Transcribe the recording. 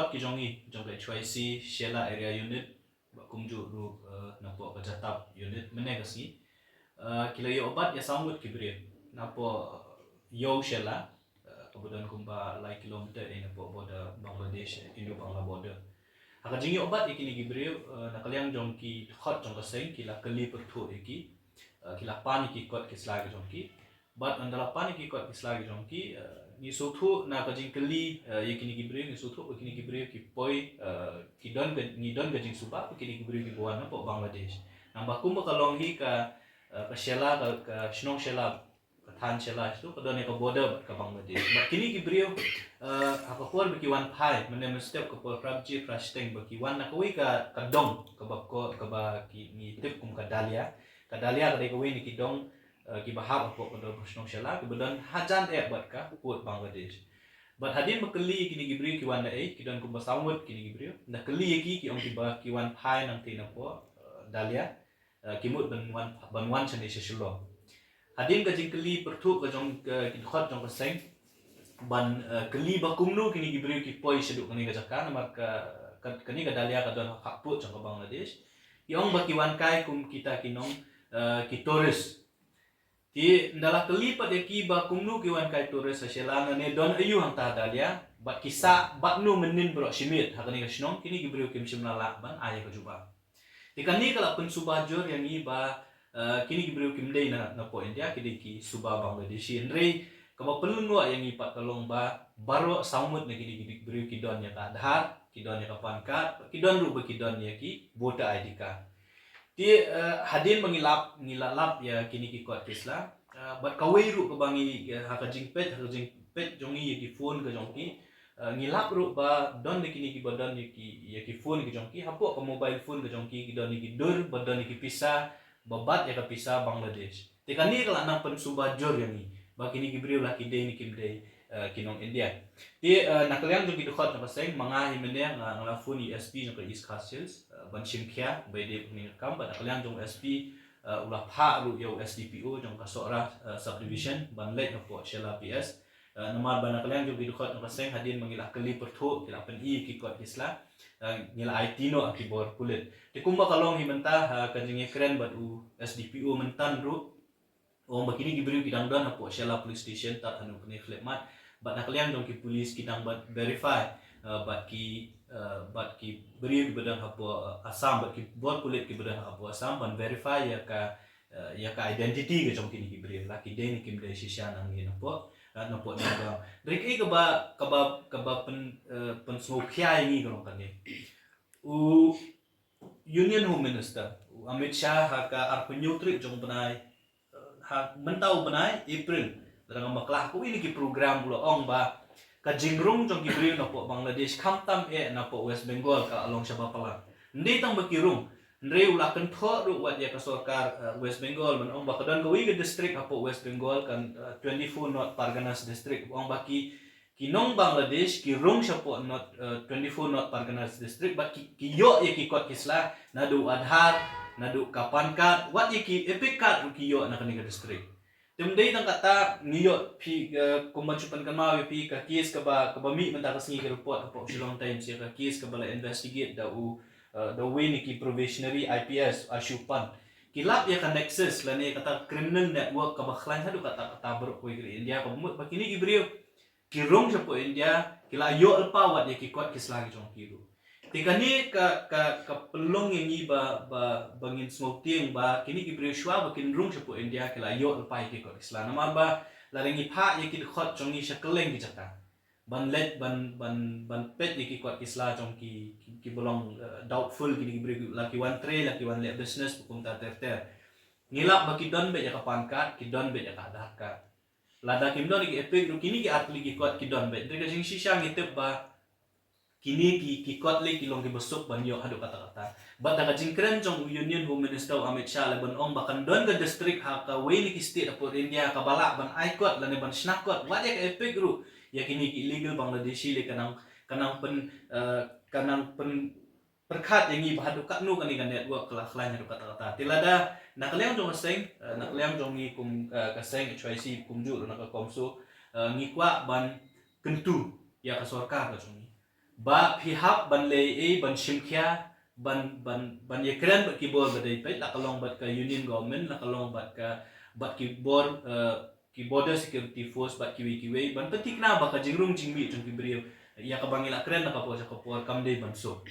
kot ki jongi jong le HYC Shela area unit ba kumju ru napo kajatap unit menegasi kila yo obat ya samut kibre napo yo Shela kemudian kumba lai kilometer ini napo border Bangladesh Indo Bangla border haka jingi obat ikini gibre nakaliang jong ki hot jong kaseng kila kali pertu iki kila pan ki kot kisla ki jong ki but andala pan ki kot kisla ki jong ki ni sothu na kajing kali yakini gibre ni sothu yakini gibre ki poi ki don gajing suba yakini gibre ki buan po Bangladesh namba kumba kalong hi ka Shela ka Shnong Shela ka Than Shela itu ka don ka border ka Bangladesh but kini gibre apa por bikiwan pai mene mestep ka por prabji prasteng bikiwan na kawi ka dong ka bakko ka ba ki ni tip kum ka dalia ka dai kawi ni ki dong ki bahab apa ka Shnong Shela ki bedan hajan bat ka put Bangladesh but hadin bakali kini gibri ki wan dai ki don kum basawut kini gibri na kali ki ong ki ba ki wan pai nang tina po dalia ki mut ban wan chani shilo hadin ka jingkali pertu ka jong ki khot jong ka seng ban kali bakumnu kini gibri ki poi seduk kini ka jakan maka kini ka dalia ka don hakput jong ka Bangladesh yong bakiwan kai kum kita kinong ki tourist ti ndalah kelipat ki ba kumnu ki wan kai tourist sa Shela ne don ayu hang ta dalia bat kisa batnu menin bro shimit hakani ka shnong kini gibri kim shimnala ban aya ka juba ti kani kala pun subajor yang i ba kini gibri kim dei na po India kidi ki suba Bangladeshi ndrei kaba pelungo yang i pat kalong ba baro saumut ne kini gibri ki don ya ka adhar ki don ya ka pan card ki don ru ba ki don ya ki voter ID card ti hadin mangilap ya kini ki kot kisla bat kawai ru ke bangi haka jingpet jongi ki phone ke jongki ngilap ru ba don ni kini ki badan ni ki phone ke jongki hapo ke mobile phone ke jongki ki don ni ki dur badan ni ki pisa babat ya ke pisa Bangladesh ti kani kala nang pen subajor yang ni ba kini ki brio la ki dei ni kim dei kinong India ti nakaliang jong ki dokot na paseng mga himene nga phone ESP jong ke East Castles ban simkhia by de ni kam ba nakaliang jong SP ulah pha ru yo SDPO jong ka sora subdivision ban lek po Shela PS namar ban nakaliang jong ki dokot na paseng hadin mangilah kali pertho kila pen i ki kot isla ngila IT no akibor kulit ti kumba kalong himenta kanjing kren bat u SDPO mentan ru bakini gibri kidang don po Shela police station tat anu kene khlemat bat nakaliang dong ki police kidang bat verify bat ki beri badan hapo Assam bat ki bor kulit ki badan hapo Assam ban verify ya ka identity ke jong kini gibri laki den kim de shisha nang ni po no po na drik e ka ba pen smokhya ini gong kan ni u Union Home Minister Amit Shah ka arpunyutri jong panai mentau benai April dalam maklah ku ini ki program bulo ong ba ka jingrung jong ki bri na po Bangladesh khamtam na po West Bengal ka along Shabapala ndi tang bakirung ndre ula kan tho ru wat ya ka sarkar West Bengal man ong ba kadan kawi ke district apo West Bengal kan 24 North Parganas district ong baki kinong Bangladesh ki rung sapo not 24 North Parganas district ba ki yo ya ki kot kisla nadu adhar nadu kapan ka wat ye ki epic card ru ki yo na kaniga district temdei tang kata niyo pi kumachupan kan ma pi ka case ka ba mi menta ka singi report apo Shillong Times ya ka case ka bala investigate da way ni ki probationary IPS Ashupan kilap ya ka nexus la ne kata criminal network ka bakhlan hadu kata bro ko India ka mut bakini gibrio kirong sa po India kila yo alpa wat ya ki kot kislagi jong kiru tikani ka pelong yang ni ba bangin smoking ba kini ki breshwa ba kin rung sa po India kila yo alpa ki kot isla nama ba larengi pha ya ki khot jong ni shakeleng ki jata ban let ban pet ya ki kot isla jong ki bolong doubtful kini ki bre laki one tray laki one let business bukum ta ter ngilap ba ki don be ya ka pankat ki don be ya ka adaka lada kim don ki epic ru kini ki atli ki kot ki don be dre jing shisha ngitep ba kini ki kot le ki long ki besuk ban yo hadu kata bat daga jingkren jong Union Home Minister Amit Shah le ban ong bakan don ga district ha ka we ni ki state apo India ka balak ban aikot la ne ban snakot wat ya ka epic ru ya kini ki illegal Bangladeshi le kanang pen perkhat yang i bahadu kat nu kan ikan network kelah hadu kata tilada nakaliang jong seng nakaliang jong ni kum kaseng HYC kumju na ka komso ngikwa ban kentu ya ka sarkar ka jong ba pihak ban lei ban simkhya ban yekran bat kibor badai pai la kalong bat ka union government la kalong bat kibor ki border security force bat kiwi ban petik na ba ka jingrung jingbi chung kibriyo ya ka bangila kren na ka po kamde ban so